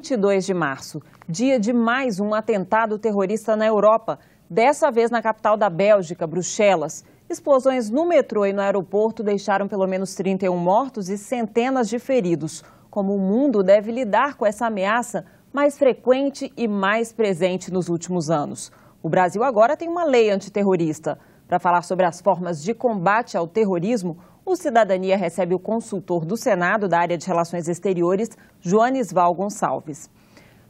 22 de março, dia de mais um atentado terrorista na Europa, dessa vez na capital da Bélgica, Bruxelas. Explosões no metrô e no aeroporto deixaram pelo menos 31 mortos e centenas de feridos. Como o mundo deve lidar com essa ameaça mais frequente e mais presente nos últimos anos? O Brasil agora tem uma lei antiterrorista. Para falar sobre as formas de combate ao terrorismo, o Cidadania recebe o consultor do Senado da área de Relações Exteriores, Joanisval Gonçalves.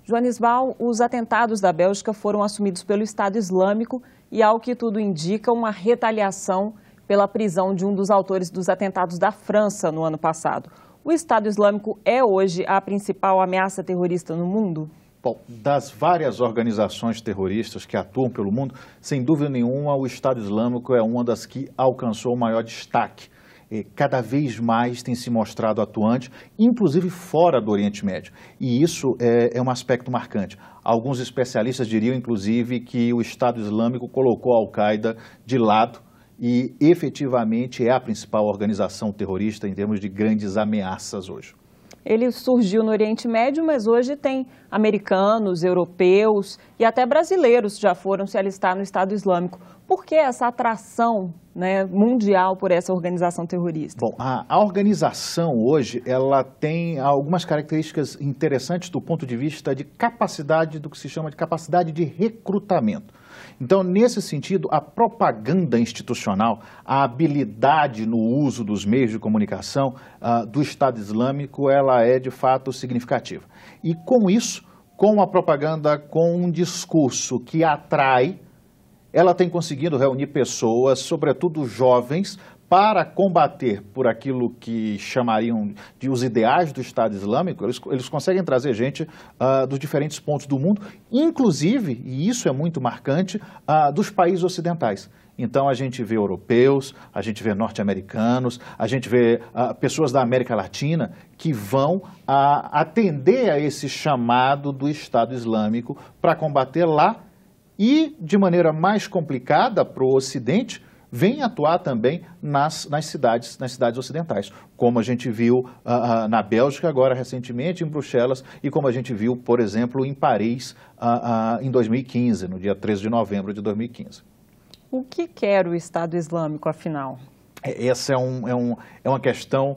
Joanisval, os atentados da Bélgica foram assumidos pelo Estado Islâmico e, ao que tudo indica, uma retaliação pela prisão de um dos autores dos atentados da França no ano passado. O Estado Islâmico é hoje a principal ameaça terrorista no mundo? Bom, das várias organizações terroristas que atuam pelo mundo, sem dúvida nenhuma, o Estado Islâmico é uma das que alcançou o maior destaque. Cada vez mais tem se mostrado atuante, inclusive fora do Oriente Médio. E isso é um aspecto marcante. Alguns especialistas diriam, inclusive, que o Estado Islâmico colocou a Al-Qaeda de lado e, efetivamente, é a principal organização terrorista em termos de grandes ameaças hoje. Ele surgiu no Oriente Médio, mas hoje tem americanos, europeus e até brasileiros já foram se alistar no Estado Islâmico. Por que essa atração, mundial por essa organização terrorista? Bom, a organização hoje ela tem algumas características interessantes do ponto de vista de capacidade, do que se chama de capacidade de recrutamento. Então, nesse sentido, a propaganda institucional, a habilidade no uso dos meios de comunicação do Estado Islâmico, ela é de fato significativa. E com isso, com a propaganda, com um discurso que atrai, ela tem conseguido reunir pessoas, sobretudo jovens, para combater por aquilo que chamariam de os ideais do Estado Islâmico. Eles conseguem trazer gente dos diferentes pontos do mundo, inclusive, e isso é muito marcante, dos países ocidentais. Então a gente vê europeus, a gente vê norte-americanos, a gente vê pessoas da América Latina que vão atender a esse chamado do Estado Islâmico para combater lá e, de maneira mais complicada para o Ocidente, vem atuar também nas cidades ocidentais, como a gente viu na Bélgica agora recentemente, em Bruxelas, e como a gente viu, por exemplo, em Paris em 2015, no dia 13 de novembro de 2015. O que quer o Estado Islâmico, afinal? Essa é uma questão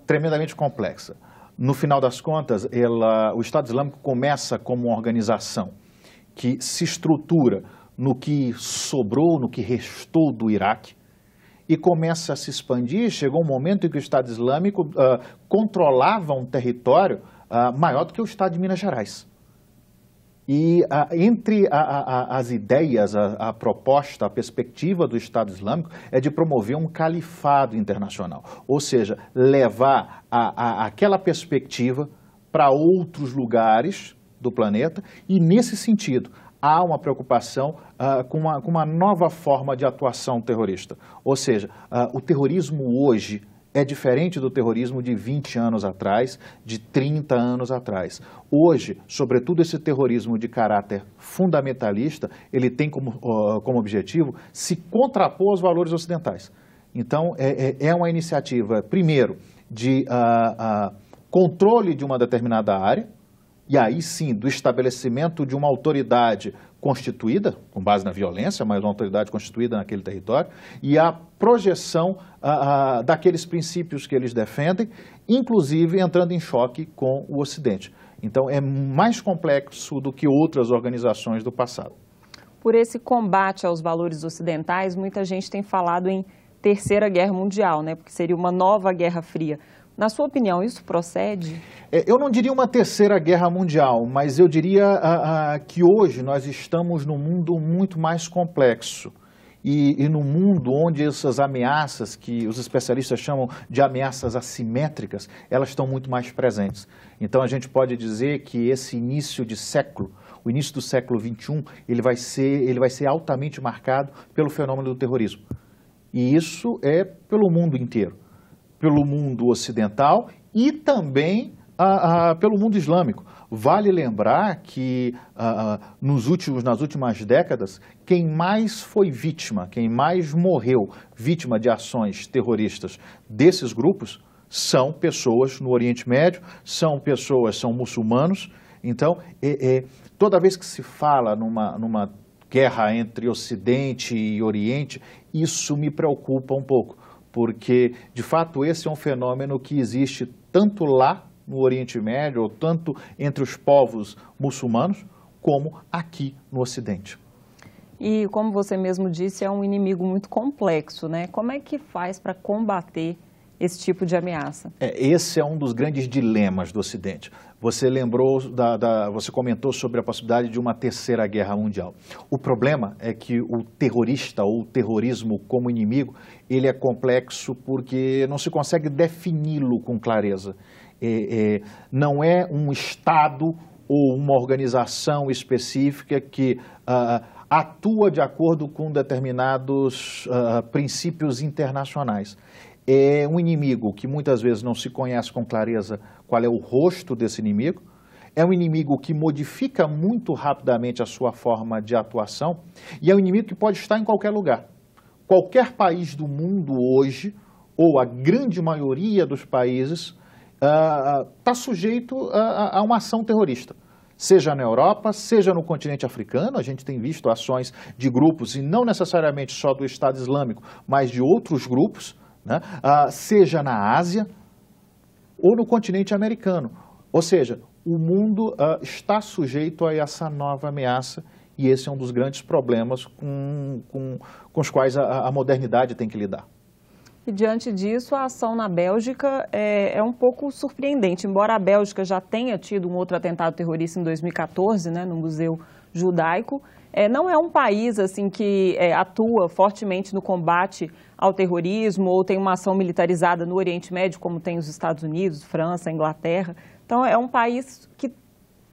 tremendamente complexa. No final das contas, o Estado Islâmico começa como uma organização que se estrutura no que sobrou, no que restou do Iraque, e começa a se expandir. Chegou um momento em que o Estado Islâmico controlava um território maior do que o Estado de Minas Gerais. E entre as ideias, a proposta, a perspectiva do Estado Islâmico é de promover um califado internacional, ou seja, levar aquela perspectiva para outros lugares do planeta, e nesse sentido há uma preocupação com uma nova forma de atuação terrorista. Ou seja, o terrorismo hoje é diferente do terrorismo de 20 anos atrás, de 30 anos atrás. Hoje, sobretudo esse terrorismo de caráter fundamentalista, ele tem como objetivo se contrapor aos valores ocidentais. Então, é uma iniciativa, primeiro, de controle de uma determinada área, e aí sim, do estabelecimento de uma autoridade constituída, com base na violência, mas uma autoridade constituída naquele território, e a projeção daqueles princípios que eles defendem, inclusive entrando em choque com o Ocidente. Então, é mais complexo do que outras organizações do passado. Por esse combate aos valores ocidentais, muita gente tem falado em Terceira Guerra Mundial, porque seria uma nova Guerra Fria. Na sua opinião, isso procede? Eu não diria uma terceira guerra mundial, mas eu diria que hoje nós estamos num mundo muito mais complexo. E num mundo onde essas ameaças, que os especialistas chamam de ameaças assimétricas, elas estão muito mais presentes. Então a gente pode dizer que esse início de século, o início do século XXI, ele vai ser altamente marcado pelo fenômeno do terrorismo. E isso é pelo mundo inteiro. Pelo mundo ocidental e também pelo mundo islâmico. Vale lembrar que nas últimas décadas, quem mais foi vítima, quem mais morreu vítima de ações terroristas desses grupos são pessoas no Oriente Médio, são muçulmanos. Então, toda vez que se fala numa guerra entre Ocidente e Oriente, isso me preocupa um pouco, porque, de fato, esse é um fenômeno que existe tanto lá no Oriente Médio, ou tanto entre os povos muçulmanos, como aqui no Ocidente. E, como você mesmo disse, é um inimigo muito complexo, né? Como é que faz para combater esse tipo de ameaça? Esse é um dos grandes dilemas do Ocidente. Você lembrou, você comentou sobre a possibilidade de uma terceira guerra mundial. O problema é que o terrorista ou o terrorismo como inimigo, ele é complexo porque não se consegue defini-lo com clareza. Não é um Estado ou uma organização específica que atua de acordo com determinados princípios internacionais. É um inimigo que muitas vezes não se conhece com clareza qual é o rosto desse inimigo. É um inimigo que modifica muito rapidamente a sua forma de atuação e é um inimigo que pode estar em qualquer lugar. Qualquer país do mundo hoje, ou a grande maioria dos países, está sujeito a uma ação terrorista. Seja na Europa, seja no continente africano, a gente tem visto ações de grupos, e não necessariamente só do Estado Islâmico, mas de outros grupos, né? Seja na Ásia ou no continente americano. Ou seja, o mundo está sujeito a essa nova ameaça e esse é um dos grandes problemas com os quais a modernidade tem que lidar. E diante disso, a ação na Bélgica é um pouco surpreendente. Embora a Bélgica já tenha tido um outro atentado terrorista em 2014, né, no Museu Judaico, não é um país assim, que atua fortemente no combate ao terrorismo ou tem uma ação militarizada no Oriente Médio, como tem os Estados Unidos, França, Inglaterra. Então, é um país que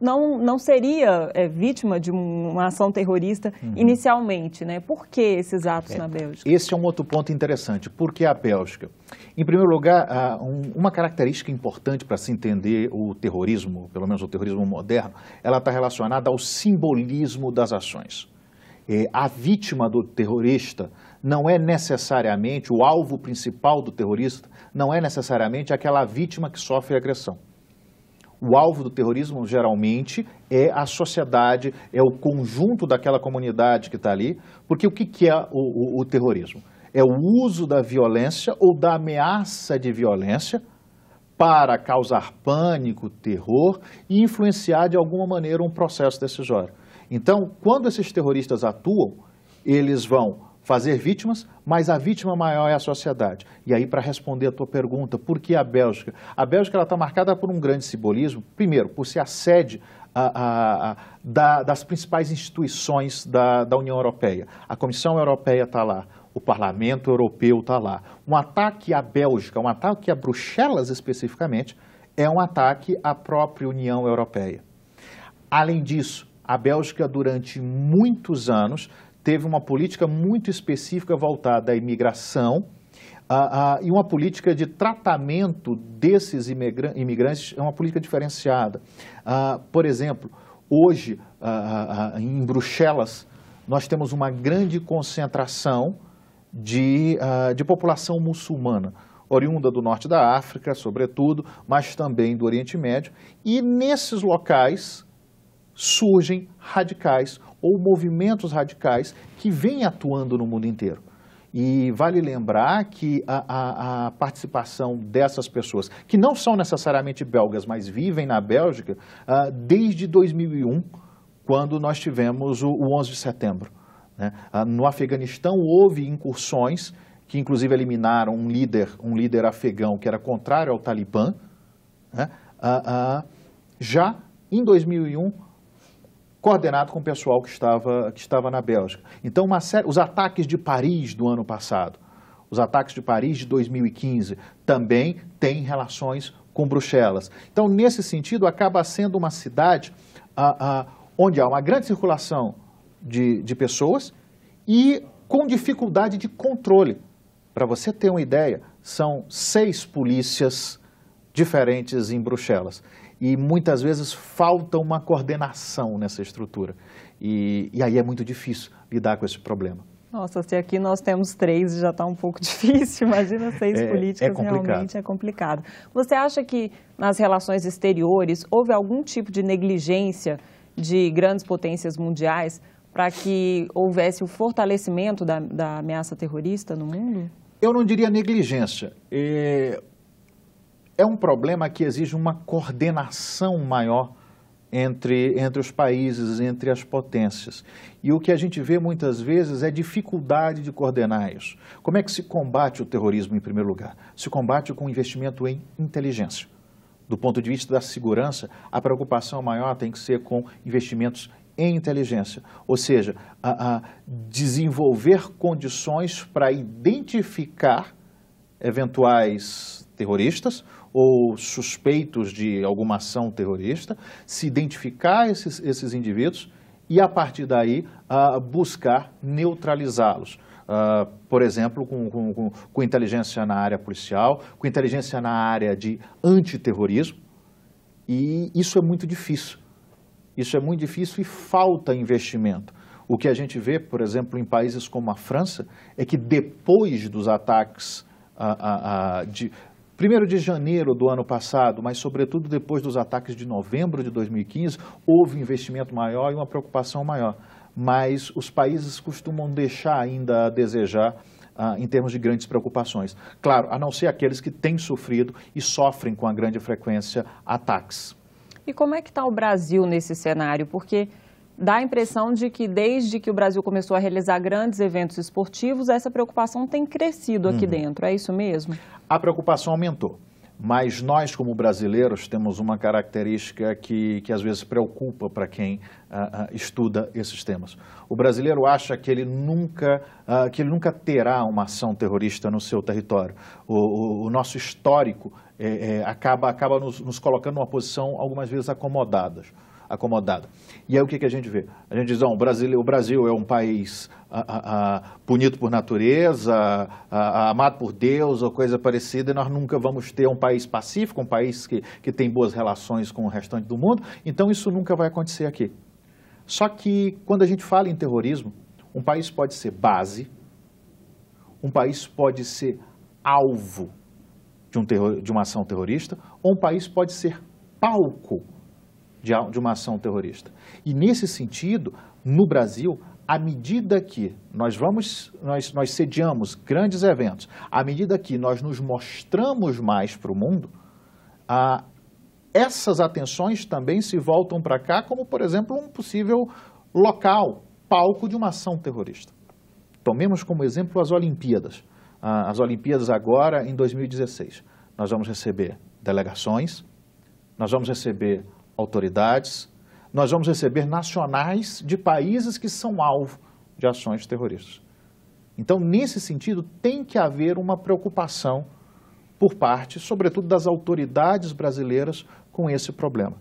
não seria vítima de uma ação terrorista inicialmente, né? Por que esses atos na Bélgica? Esse é um outro ponto interessante. Por que a Bélgica? Em primeiro lugar, uma característica importante para se entender o terrorismo, pelo menos o terrorismo moderno, ela está relacionada ao simbolismo das ações. A vítima do terrorista não é necessariamente, o alvo principal do terrorista não é necessariamente aquela vítima que sofre agressão. O alvo do terrorismo, geralmente, é a sociedade, é o conjunto daquela comunidade que está ali, porque o que é o terrorismo? É o uso da violência ou da ameaça de violência para causar pânico, terror e influenciar de alguma maneira um processo decisório. Então, quando esses terroristas atuam, eles vão fazer vítimas, mas a vítima maior é a sociedade. E aí, para responder a tua pergunta, por que a Bélgica? A Bélgica está marcada por um grande simbolismo, primeiro, por ser a sede das principais instituições da União Europeia. A Comissão Europeia está lá, o Parlamento Europeu está lá. Um ataque à Bélgica, um ataque a Bruxelas especificamente, é um ataque à própria União Europeia. Além disso, a Bélgica, durante muitos anos, teve uma política muito específica voltada à imigração e uma política de tratamento desses imigrantes é uma política diferenciada. Por exemplo, hoje, em Bruxelas, nós temos uma grande concentração de população muçulmana, oriunda do norte da África, sobretudo, mas também do Oriente Médio, e nesses locais surgem radicais ou movimentos radicais que vêm atuando no mundo inteiro. E vale lembrar que a participação dessas pessoas, que não são necessariamente belgas, mas vivem na Bélgica, desde 2001, quando nós tivemos o 11 de setembro. Né? No Afeganistão houve incursões que inclusive eliminaram um líder afegão que era contrário ao Talibã. Né? Já em 2001, coordenado com o pessoal que estava na Bélgica. Então, os ataques de Paris do ano passado, os ataques de Paris de 2015, também têm relações com Bruxelas. Então, nesse sentido, acaba sendo uma cidade onde há uma grande circulação de pessoas e com dificuldade de controle. Para você ter uma ideia, são 6 polícias diferentes em Bruxelas. E muitas vezes falta uma coordenação nessa estrutura. E aí é muito difícil lidar com esse problema. Nossa, se aqui nós temos 3 já está um pouco difícil, imagina 6 políticas, realmente é complicado. Você acha que nas relações exteriores houve algum tipo de negligência de grandes potências mundiais para que houvesse o fortalecimento da ameaça terrorista no mundo? Eu não diria negligência. É um problema que exige uma coordenação maior entre os países, entre as potências. E o que a gente vê muitas vezes é dificuldade de coordenar isso. Como é que se combate o terrorismo em primeiro lugar? Se combate com investimento em inteligência. Do ponto de vista da segurança, a preocupação maior tem que ser com investimentos em inteligência, ou seja, desenvolver condições para identificar eventuais terroristas ou suspeitos de alguma ação terrorista, se identificar esses indivíduos e, a partir daí, buscar neutralizá-los. Por exemplo, com inteligência na área policial, com inteligência na área de antiterrorismo, e isso é muito difícil. Isso é muito difícil e falta investimento. O que a gente vê, por exemplo, em países como a França, é que depois dos ataques de 1º de janeiro do ano passado, mas sobretudo depois dos ataques de novembro de 2015, houve um investimento maior e uma preocupação maior. Mas os países costumam deixar ainda a desejar em termos de grandes preocupações. Claro, a não ser aqueles que têm sofrido e sofrem com a grande frequência ataques. E como é que está o Brasil nesse cenário? Porque dá a impressão de que desde que o Brasil começou a realizar grandes eventos esportivos, essa preocupação tem crescido aqui dentro, é isso mesmo? A preocupação aumentou, mas nós como brasileiros temos uma característica que às vezes preocupa para quem estuda esses temas. O brasileiro acha que ele nunca terá uma ação terrorista no seu território. O nosso histórico acaba nos colocando numa posição algumas vezes acomodada. E aí o que a gente vê? A gente diz, o Brasil é um país punido por natureza, amado por Deus ou coisa parecida, e nós nunca vamos ter um país pacífico, um país que tem boas relações com o restante do mundo, então isso nunca vai acontecer aqui. Só que quando a gente fala em terrorismo, um país pode ser base, um país pode ser alvo de uma ação terrorista, ou um país pode ser palco de uma ação terrorista. E nesse sentido, no Brasil, à medida que nós sediamos grandes eventos, à medida que nós nos mostramos mais para o mundo, essas atenções também se voltam para cá como, por exemplo, um possível local, palco de uma ação terrorista. Tomemos como exemplo as Olimpíadas. As Olimpíadas agora, em 2016. Nós vamos receber delegações, nós vamos receber autoridades, nós vamos receber nacionais de países que são alvo de ações terroristas. Então, nesse sentido, tem que haver uma preocupação por parte, sobretudo, das autoridades brasileiras com esse problema.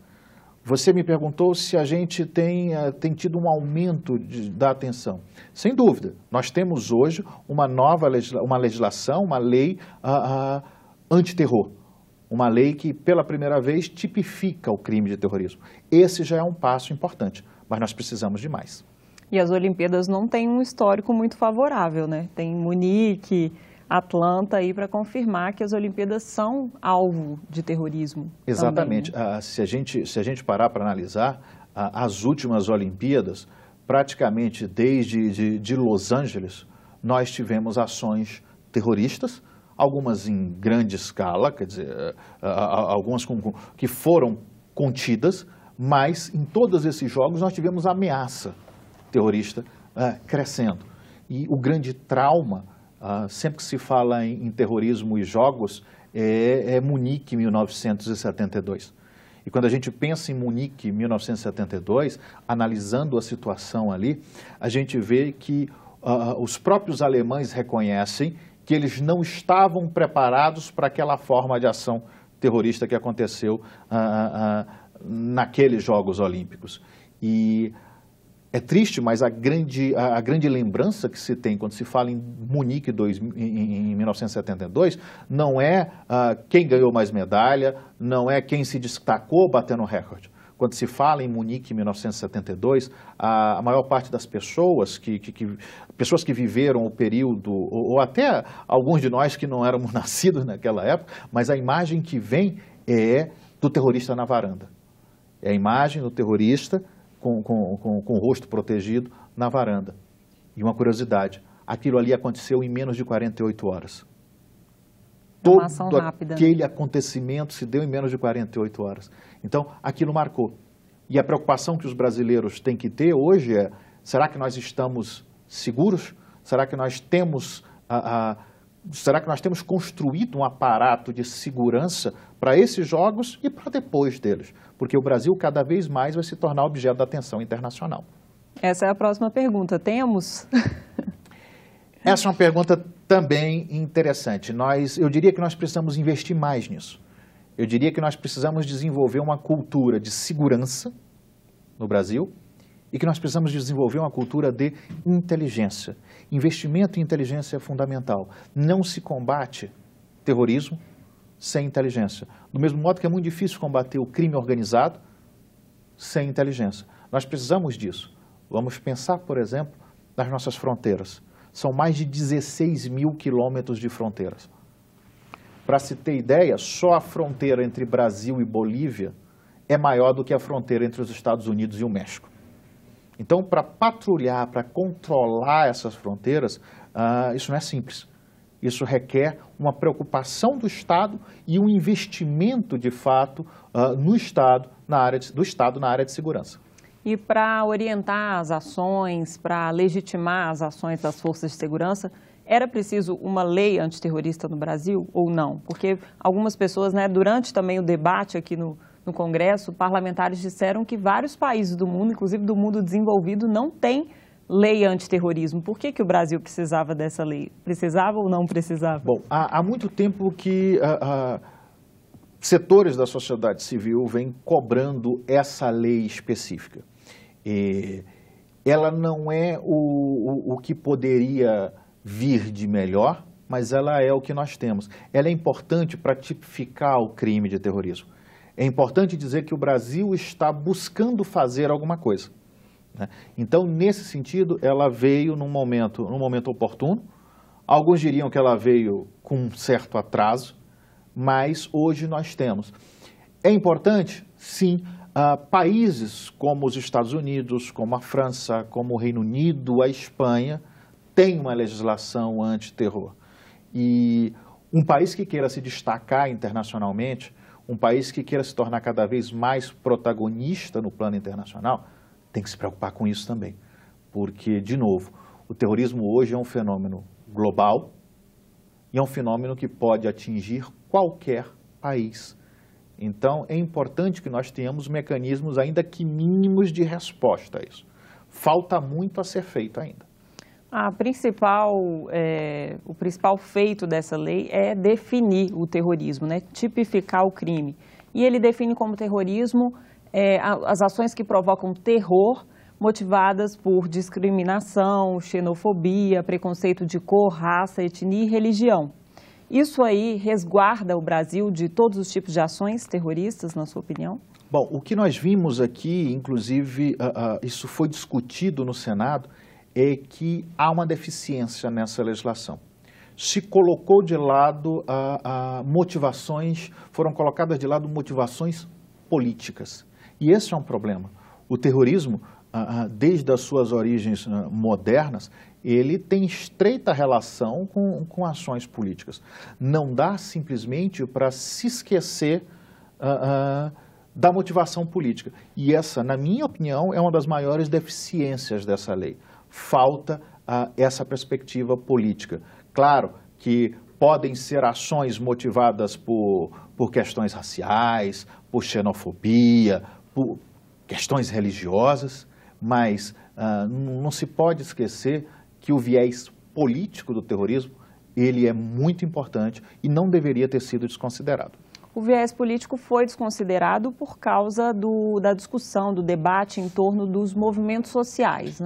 Você me perguntou se a gente tem tido um aumento da atenção. Sem dúvida, nós temos hoje uma legislação, uma lei antiterror. Uma lei que, pela primeira vez, tipifica o crime de terrorismo. Esse já é um passo importante, mas nós precisamos de mais. E as Olimpíadas não têm um histórico muito favorável, né? Tem Munique, Atlanta aí para confirmar que as Olimpíadas são alvo de terrorismo. Exatamente. Também, né? Se a gente parar para analisar, as últimas Olimpíadas, praticamente desde de Los Angeles, nós tivemos ações terroristas, algumas em grande escala, quer dizer, algumas que foram contidas, mas em todos esses jogos nós tivemos a ameaça terrorista crescendo. E o grande trauma, sempre que se fala em terrorismo e jogos, é Munique, 1972. E quando a gente pensa em Munique, 1972, analisando a situação ali, a gente vê que os próprios alemães reconhecem que eles não estavam preparados para aquela forma de ação terrorista que aconteceu naqueles Jogos Olímpicos. E é triste, mas a grande lembrança que se tem quando se fala em Munique em 1972 não é quem ganhou mais medalha, não é quem se destacou batendo recorde. quando se fala em Munique em 1972, a maior parte das pessoas pessoas que viveram o período, ou até alguns de nós que não éramos nascidos naquela época, mas a imagem que vem é do terrorista na varanda. É a imagem do terrorista com o rosto protegido na varanda. E uma curiosidade, aquilo ali aconteceu em menos de 48 horas. Uma ação rápida. Aquele acontecimento se deu em menos de 48 horas. Então, aquilo marcou. E a preocupação que os brasileiros têm que ter hoje é, será que nós estamos seguros? Será que nós temos construído um aparato de segurança para esses jogos e para depois deles? Porque o Brasil cada vez mais vai se tornar objeto da atenção internacional. Essa é a próxima pergunta. Temos? Essa é uma pergunta também interessante. Eu diria que nós precisamos investir mais nisso. Eu diria que nós precisamos desenvolver uma cultura de segurança no Brasil e que nós precisamos desenvolver uma cultura de inteligência. Investimento em inteligência é fundamental. Não se combate terrorismo sem inteligência. Do mesmo modo que é muito difícil combater o crime organizado sem inteligência. Nós precisamos disso. Vamos pensar, por exemplo, nas nossas fronteiras. São mais de 16 mil quilômetros de fronteiras. Para se ter ideia, só a fronteira entre Brasil e Bolívia é maior do que a fronteira entre os Estados Unidos e o México. Então, para patrulhar, para controlar essas fronteiras, isso não é simples. Isso requer uma preocupação do Estado e um investimento, de fato, do Estado na área de segurança. E para orientar as ações, para legitimar as ações das forças de segurança, era preciso uma lei antiterrorista no Brasil ou não? Porque algumas pessoas, durante também o debate aqui no Congresso, parlamentares disseram que vários países do mundo, inclusive do mundo desenvolvido, não têm lei antiterrorismo. Por que o Brasil precisava dessa lei? Precisava ou não precisava? Bom, há muito tempo que setores da sociedade civil vêm cobrando essa lei específica. Ela não é o que poderia vir de melhor, mas ela é o que nós temos. Ela é importante para tipificar o crime de terrorismo. É importante dizer que o Brasil está buscando fazer alguma coisa, né? Então, nesse sentido, ela veio num momento oportuno. Alguns diriam que ela veio com um certo atraso, mas hoje nós temos. É importante, sim. Países como os Estados Unidos, como a França, como o Reino Unido, a Espanha, têm uma legislação antiterror. E um país que queira se destacar internacionalmente, um país que queira se tornar cada vez mais protagonista no plano internacional, tem que se preocupar com isso também. Porque, de novo, o terrorismo hoje é um fenômeno global e é um fenômeno que pode atingir qualquer país. Então, é importante que nós tenhamos mecanismos, ainda que mínimos, de resposta a isso. Falta muito a ser feito ainda. O principal feito dessa lei é definir o terrorismo, tipificar o crime. E ele define como terrorismo as ações que provocam terror motivadas por discriminação, xenofobia, preconceito de cor, raça, etnia e religião. Isso aí resguarda o Brasil de todos os tipos de ações terroristas, na sua opinião? Bom, o que nós vimos aqui, inclusive, isso foi discutido no Senado, é que há uma deficiência nessa legislação. Se colocou de lado foram colocadas de lado motivações políticas. E esse é um problema. O terrorismo, desde as suas origens modernas, ele tem estreita relação com ações políticas. Não dá simplesmente para se esquecer da motivação política. E essa, na minha opinião, é uma das maiores deficiências dessa lei. Falta essa perspectiva política. Claro que podem ser ações motivadas por questões raciais, por xenofobia, por questões religiosas, mas não se pode esquecer que o viés político do terrorismo, ele é muito importante e não deveria ter sido desconsiderado. O viés político foi desconsiderado por causa da discussão, do debate em torno dos movimentos sociais,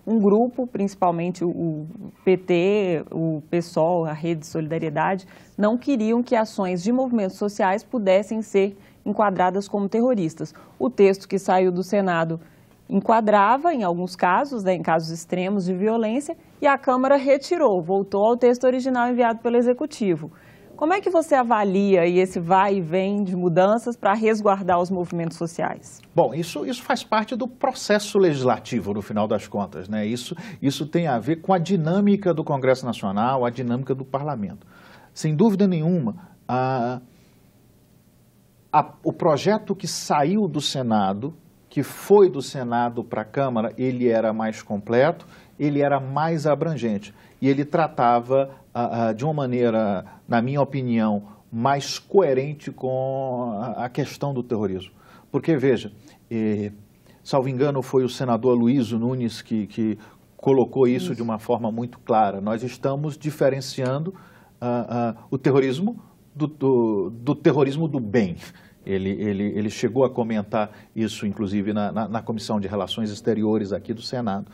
Um grupo, principalmente o PT, o PSOL, a Rede de Solidariedade, não queriam que ações de movimentos sociais pudessem ser enquadradas como terroristas. O texto que saiu do Senado enquadrava, em alguns casos, em casos extremos de violência, e a Câmara retirou, voltou ao texto original enviado pelo Executivo. Como é que você avalia esse vai e vem de mudanças para resguardar os movimentos sociais? Bom, isso faz parte do processo legislativo, no final das contas, né? Isso tem a ver com a dinâmica do Congresso Nacional, a dinâmica do Parlamento. Sem dúvida nenhuma, o projeto que saiu do Senado, que foi do Senado para a Câmara, ele era mais completo, ele era mais abrangente e ele tratava de uma maneira, na minha opinião, mais coerente com a questão do terrorismo. Porque, veja, salvo engano, foi o senador Aloysio Nunes que colocou isso de uma forma muito clara. Nós estamos diferenciando o terrorismo do terrorismo do bem. Ele chegou a comentar isso, inclusive, na Comissão de Relações Exteriores aqui do Senado.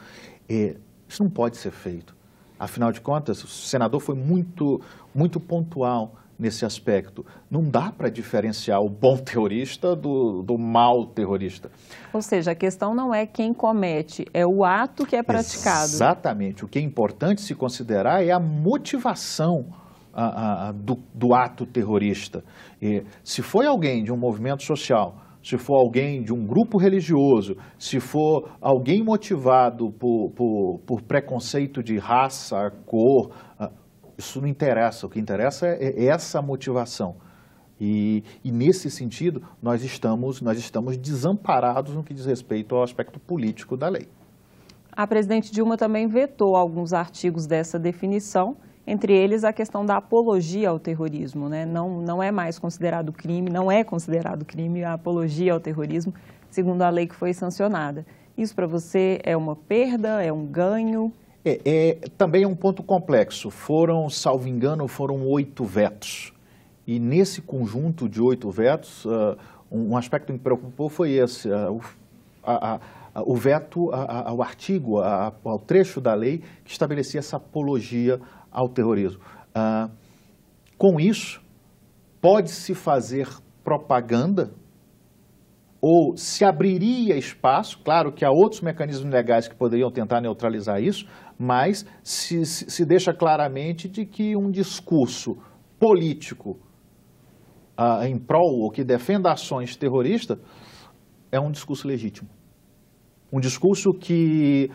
Isso não pode ser feito. Afinal de contas, o senador foi muito pontual nesse aspecto. Não dá para diferenciar o bom terrorista do mau terrorista. Ou seja, a questão não é quem comete, é o ato que é praticado. Exatamente. O que é importante se considerar é a motivação do ato terrorista. Se foi alguém de um movimento social, se for alguém de um grupo religioso, se for alguém motivado por preconceito de raça, cor, isso não interessa. O que interessa é essa motivação. E nesse sentido, nós estamos desamparados no que diz respeito ao aspecto político da lei. A presidente Dilma também vetou alguns artigos dessa definição, entre eles a questão da apologia ao terrorismo, né? Não é mais considerado crime, não é considerado crime a apologia ao terrorismo, segundo a lei que foi sancionada. Isso para você é uma perda, é um ganho? Também é um ponto complexo. Salvo engano, foram 8 vetos. E nesse conjunto de 8 vetos, um aspecto que me preocupou foi esse, o veto ao artigo, ao trecho da lei que estabelecia essa apologia ao terrorismo. Com isso, pode-se fazer propaganda ou se abriria espaço, claro que há outros mecanismos legais que poderiam tentar neutralizar isso, mas se deixa claramente de que um discurso político em prol ou que defenda ações terroristas é um discurso legítimo. Um discurso que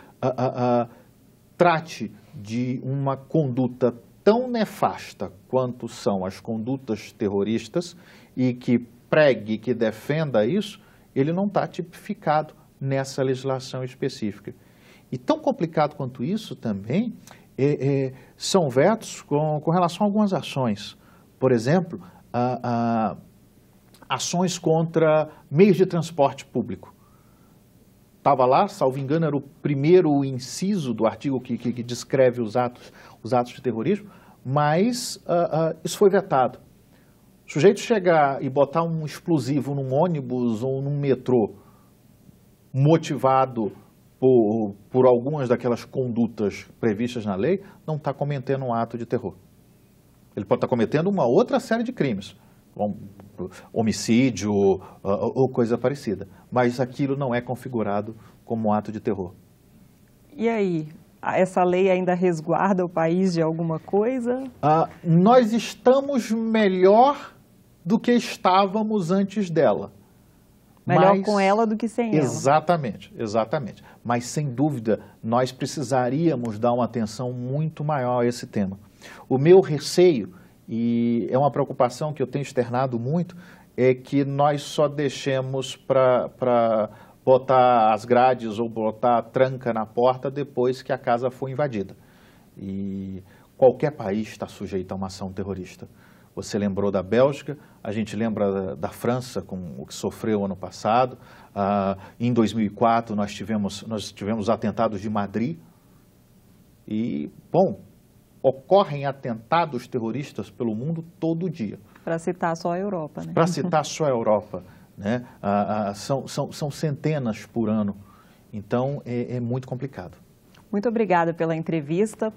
trate de uma conduta tão nefasta quanto são as condutas terroristas e que pregue, que defenda isso, ele não está tipificado nessa legislação específica. E tão complicado quanto isso também são vetos com relação a algumas ações. Por exemplo, ações contra meios de transporte público. Estava lá, salvo engano, era o primeiro inciso do artigo que descreve os atos de terrorismo, mas isso foi vetado. O sujeito chegar e botar um explosivo num ônibus ou num metrô, motivado por algumas daquelas condutas previstas na lei, não está cometendo um ato de terror. Ele pode estar cometendo uma outra série de crimes, homicídio ou coisa parecida, mas aquilo não é configurado como um ato de terror. E aí, essa lei ainda resguarda o país de alguma coisa? Nós estamos melhor do que estávamos antes dela. Melhor com ela do que sem ela. Exatamente. Mas, sem dúvida, nós precisaríamos dar uma atenção muito maior a esse tema. O meu receio, e é uma preocupação que eu tenho externado muito, é que nós só deixemos para botar as grades ou botar a tranca na porta depois que a casa for invadida. E qualquer país está sujeito a uma ação terrorista. Você lembrou da Bélgica, a gente lembra da França com o que sofreu ano passado. Em 2004 nós tivemos atentados de Madrid. E, bom, ocorrem atentados terroristas pelo mundo todo dia. Para citar só a Europa, né? Para citar só a Europa, né? São centenas por ano. Então, é muito complicado. Muito obrigada pela entrevista.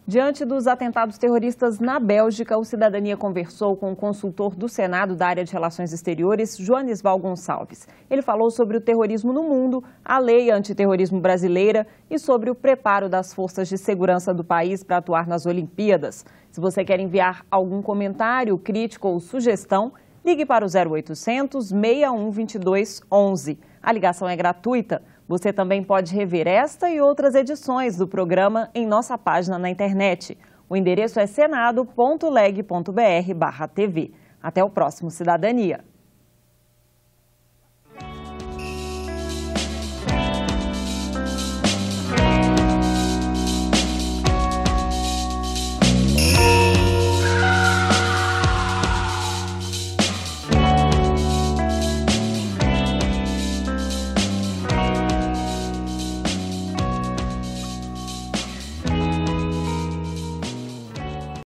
Diante dos atentados terroristas na Bélgica, o Cidadania conversou com o consultor do Senado da área de Relações Exteriores, Joanisval Gonçalves. Ele falou sobre o terrorismo no mundo, a lei antiterrorismo brasileira e sobre o preparo das forças de segurança do país para atuar nas Olimpíadas. Se você quer enviar algum comentário, crítico ou sugestão, ligue para o 0800 61 22 11. A ligação é gratuita. Você também pode rever esta e outras edições do programa em nossa página na internet. O endereço é senado.leg.br/tv. Até o próximo Cidadania.